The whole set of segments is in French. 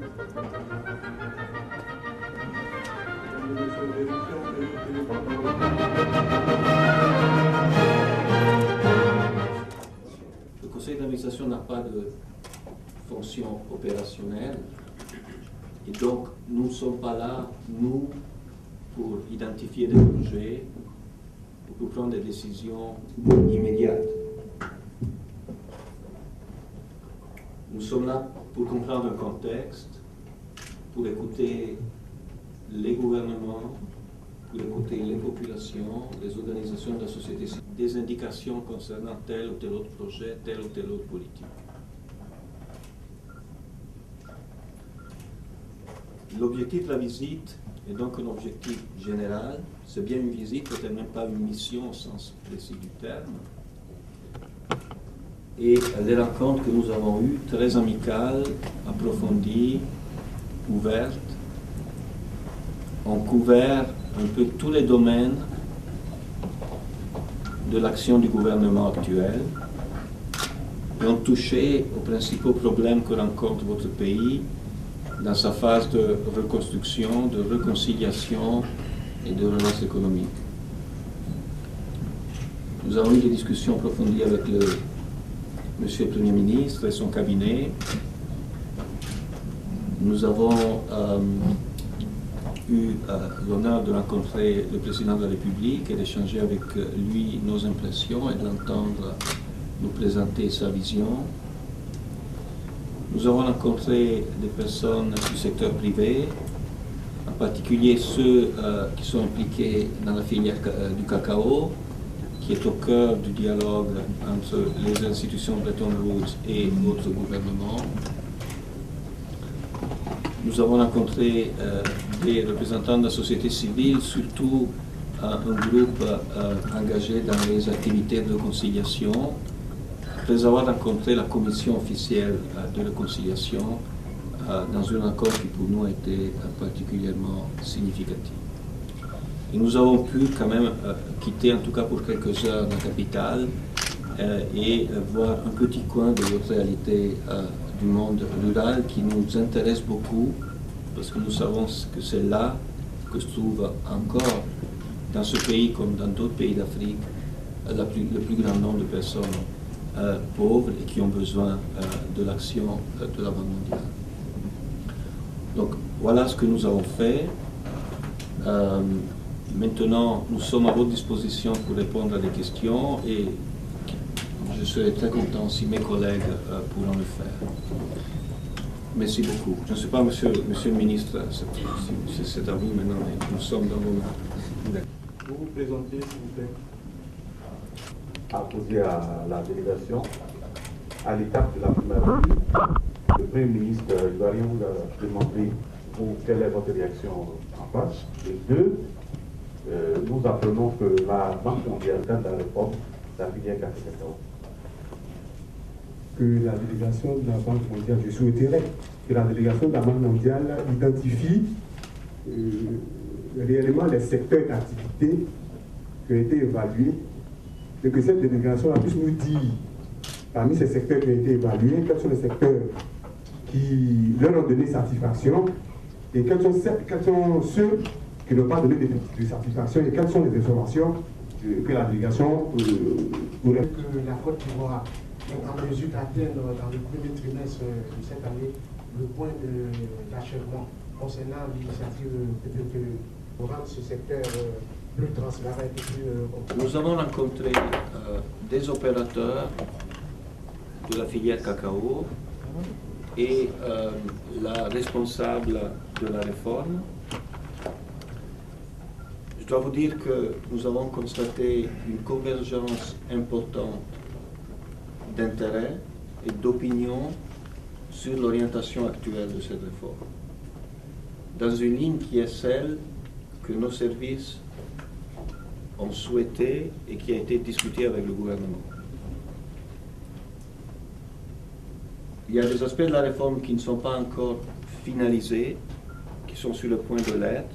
Le conseil d'administration n'a pas de fonction opérationnelle et donc nous ne sommes pas là, nous, pour identifier des projets ou pour prendre des décisions immédiates. Nous sommes là pour comprendre un contexte, pour écouter les gouvernements, pour écouter les populations, les organisations de la société civile, des indications concernant tel ou tel autre projet, telle ou telle autre politique. L'objectif de la visite est donc un objectif général. C'est bien une visite, peut-être même pas une mission au sens précis du terme. Et les rencontres que nous avons eues, très amicales, approfondies, ouvertes, ont couvert un peu tous les domaines de l'action du gouvernement actuel et ont touché aux principaux problèmes que rencontre votre pays dans sa phase de reconstruction, de réconciliation et de relance économique. Nous avons eu des discussions approfondies avec Monsieur le Premier ministre et son cabinet. Nous avons eu l'honneur de rencontrer le président de la République et d'échanger avec lui nos impressions et de l'entendre nous présenter sa vision. Nous avons rencontré des personnes du secteur privé, en particulier ceux qui sont impliqués dans la filière du cacao, qui est au cœur du dialogue entre les institutions Bretton Woods et votre gouvernement. Nous avons rencontré des représentants de la société civile, surtout un groupe engagé dans les activités de réconciliation, après avoir rencontré la commission officielle de réconciliation dans un accord qui pour nous a été particulièrement significatif. Et nous avons pu quand même quitter, en tout cas pour quelques heures, la capitale et voir un petit coin de votre réalité du monde rural qui nous intéresse beaucoup parce que nous savons que c'est là que se trouve encore, dans ce pays comme dans d'autres pays d'Afrique, le plus grand nombre de personnes pauvres et qui ont besoin de l'action de la Banque mondiale. Donc voilà ce que nous avons fait. Maintenant, nous sommes à votre disposition pour répondre à des questions et je serai très content si mes collègues pourront le faire. Merci beaucoup. Je ne sais pas, monsieur le ministre, si c'est à vous maintenant, mais nous sommes dans vos mains. Vous vous présentez, s'il vous plaît. À poser à la délégation, à l'étape de la première visite, le Premier ministre ivoirien vous a demandé quelle est votre réaction en face. Et deux, nous apprenons que la Banque mondiale tente la réforme de la filière cacao. Que la délégation de la Banque mondiale, je souhaiterais que la délégation de la Banque mondiale identifie réellement les secteurs d'activité qui ont été évalués et que cette délégation puisse nous dire, parmi ces secteurs qui ont été évalués, quels sont les secteurs qui leur ont donné satisfaction et quels sont ceux qui n'ont pas donné de satisfaction et quelles sont les informations que la délégation pourrait. Que la Côte d'Ivoire est en mesure d'atteindre dans le premier trimestre de cette année le point d'achèvement concernant l'initiative de rendre ce secteur plus transparent et plus Nous avons rencontré des opérateurs de la filière cacao et la responsable de la réforme. Je dois vous dire que nous avons constaté une convergence importante d'intérêt et d'opinion sur l'orientation actuelle de cette réforme, dans une ligne qui est celle que nos services ont souhaité et qui a été discutée avec le gouvernement. Il y a des aspects de la réforme qui ne sont pas encore finalisés, qui sont sur le point de l'être,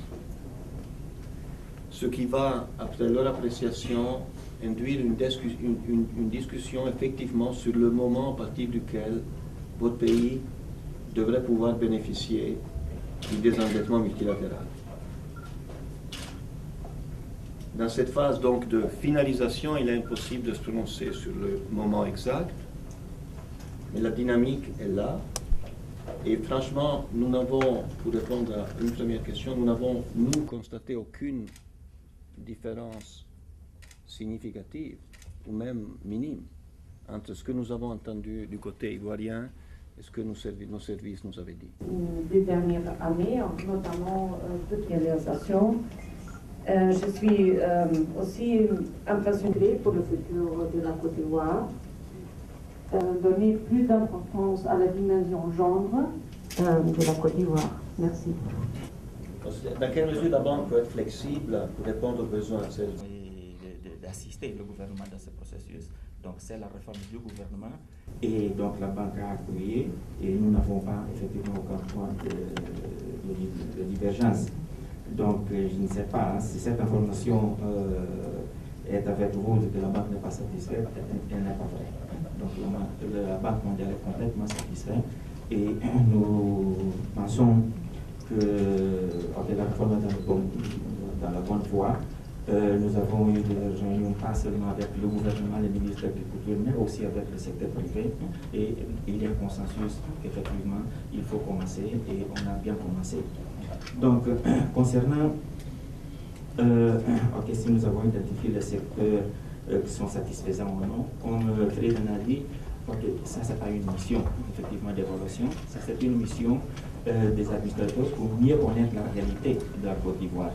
ce qui va, après leur appréciation, induire une discussion effectivement sur le moment à partir duquel votre pays devrait pouvoir bénéficier du désendettement multilatéral. Dans cette phase donc de finalisation, il est impossible de se prononcer sur le moment exact, mais la dynamique est là. Et franchement, nous n'avons, pour répondre à une première question, nous n'avons, nous, constaté aucune différence significative, ou même minime, entre ce que nous avons entendu du côté ivoirien et ce que nos services nous avaient dit. Des dernières années, notamment toutes les réalisations. Je suis aussi impressionnée pour le futur de la Côte d'Ivoire. Donner plus d'importance à la dimension genre de la Côte d'Ivoire. Merci. Dans quelle mesure la banque peut être flexible pour répondre aux besoins de celles d'assister le gouvernement dans ce processus. Donc c'est la réforme du gouvernement et donc la banque a appuyé et nous n'avons pas effectivement aucun point de divergence. Donc je ne sais pas si cette information est avec vous que la banque n'est pas satisfaite, elle n'est pas vraie. Donc la Banque mondiale est complètement satisfaite et nous pensons que la réforme est dans la bonne voie. Nous avons eu des réunions pas seulement avec le gouvernement, les ministres de l'Agriculture, mais aussi avec le secteur privé. Et il y a un consensus qu'effectivement, il faut commencer et on a bien commencé. Donc, concernant, si nous avons identifié les secteurs qui sont satisfaisants ou non, comme Frédéric a dit, ça, c'est pas une mission, effectivement, d'évaluation, ça, c'est une mission des administrateurs pour mieux connaître la réalité de la Côte d'Ivoire.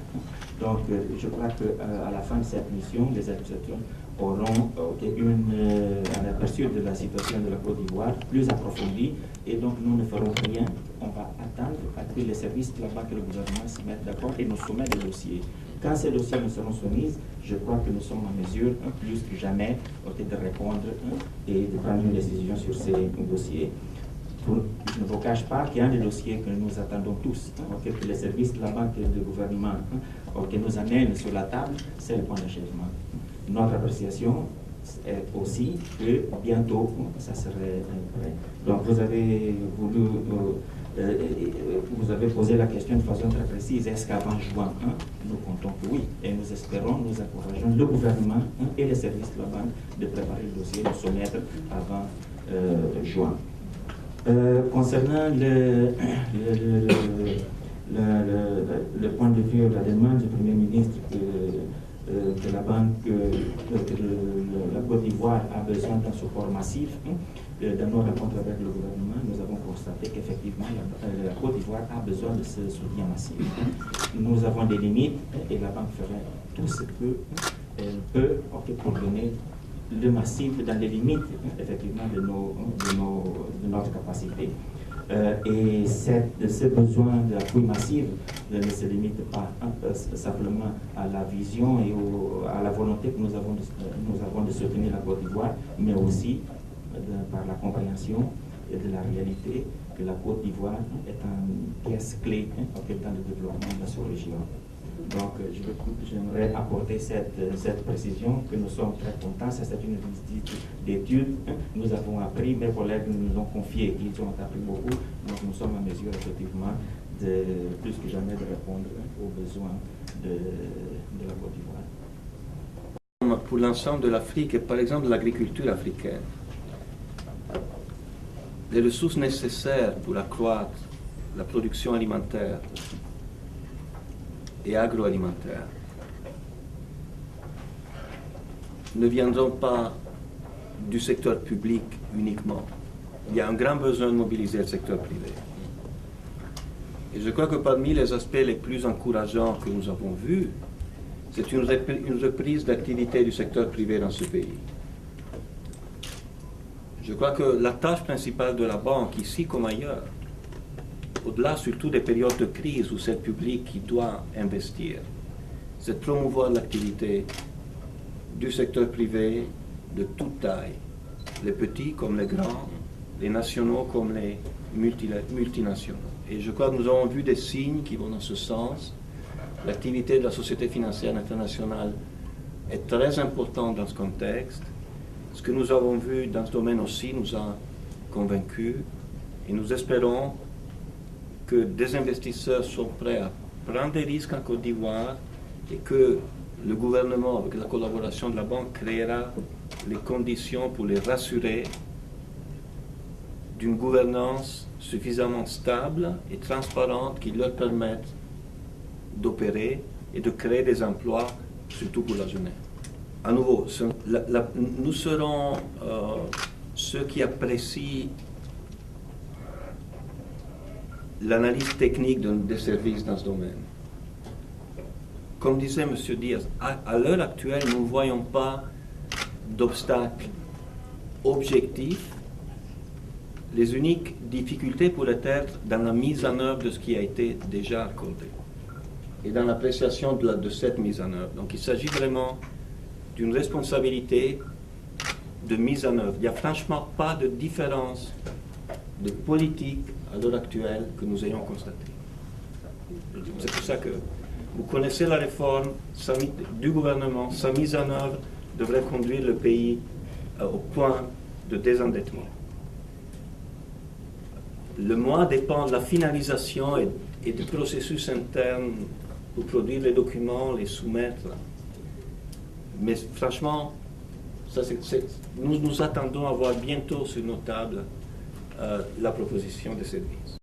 Donc, je crois qu'à la fin de cette mission, les administrateurs auront un aperçu de la situation de la Côte d'Ivoire plus approfondi et donc nous ne ferons rien. On va attendre à que les services de la banque et le gouvernement se mettent d'accord et nous soumettent des dossiers. Quand ces dossiers nous seront soumis, je crois que nous sommes en mesure, plus que jamais, de répondre et de prendre une décision sur ces dossiers. Je ne vous cache pas qu'il y a des dossiers que nous attendons tous, que les services de la banque et du gouvernement nous amènent sur la table, c'est le point d'achèvement. Notre appréciation est aussi que bientôt, ça serait prêt. Donc vous avez voulu, vous avez posé la question de façon très précise, est-ce qu'avant juin 1, nous comptons que oui, et nous espérons, nous encourageons le gouvernement et les services de la banque de préparer le dossier, de soumettre avant juin. Concernant le point de vue, la demande du Premier ministre que la banque, la Côte d'Ivoire a besoin d'un support massif, dans nos rencontres avec le gouvernement, nous avons constaté qu'effectivement la Côte d'Ivoire a besoin de ce soutien massif. Nous avons des limites et la banque ferait tout ce qu'elle peut pour donner le massif dans les limites effectivement de notre capacité. Et ce besoin d'appui massif ne se limite pas simplement à la vision et à la volonté que nous avons de soutenir la Côte d'Ivoire, mais aussi par la compréhension de la réalité que la Côte d'Ivoire est une pièce clé dans le développement de la sous-région. Donc, j'aimerais apporter cette précision que nous sommes très contents. C'est une visite d'études. Nous avons appris, mes collègues nous ont confié, ils ont appris beaucoup. Donc, nous sommes en mesure, effectivement, plus que jamais, de répondre aux besoins de la Côte d'Ivoire. Pour l'ensemble de l'Afrique, et par exemple l'agriculture africaine, les ressources nécessaires pour accroître la production alimentaire et agroalimentaire ne viendront pas du secteur public uniquement. Il y a un grand besoin de mobiliser le secteur privé. Et je crois que parmi les aspects les plus encourageants que nous avons vus, c'est une reprise d'activité du secteur privé dans ce pays. Je crois que la tâche principale de la banque, ici comme ailleurs, au-delà surtout des périodes de crise où c'est le public qui doit investir, c'est de promouvoir l'activité du secteur privé de toute taille, les petits comme les grands, les nationaux comme les multinationaux. Et je crois que nous avons vu des signes qui vont dans ce sens. L'activité de la Société financière internationale est très importante dans ce contexte. Ce que nous avons vu dans ce domaine aussi nous a convaincus et nous espérons que des investisseurs sont prêts à prendre des risques en Côte d'Ivoire et que le gouvernement, avec la collaboration de la banque, créera les conditions pour les rassurer d'une gouvernance suffisamment stable et transparente qui leur permette d'opérer et de créer des emplois, surtout pour la jeunesse. À nouveau, nous serons ceux qui apprécient l'analyse technique des services dans ce domaine. Comme disait M. Diaz, à l'heure actuelle, nous ne voyons pas d'obstacles objectifs. Les uniques difficultés pourraient être dans la mise en œuvre de ce qui a été déjà accordé et dans l'appréciation de cette mise en œuvre. Donc il s'agit vraiment d'une responsabilité de mise en œuvre. Il n'y a franchement pas de différence de politique à l'heure actuelle que nous ayons constatée. C'est pour ça que vous connaissez la réforme du gouvernement, sa mise en œuvre devrait conduire le pays au point de désendettement. Le mois dépend de la finalisation et du processus interne pour produire les documents, les soumettre. Mais franchement, nous attendons à voir bientôt sur nos tables la proposition de service.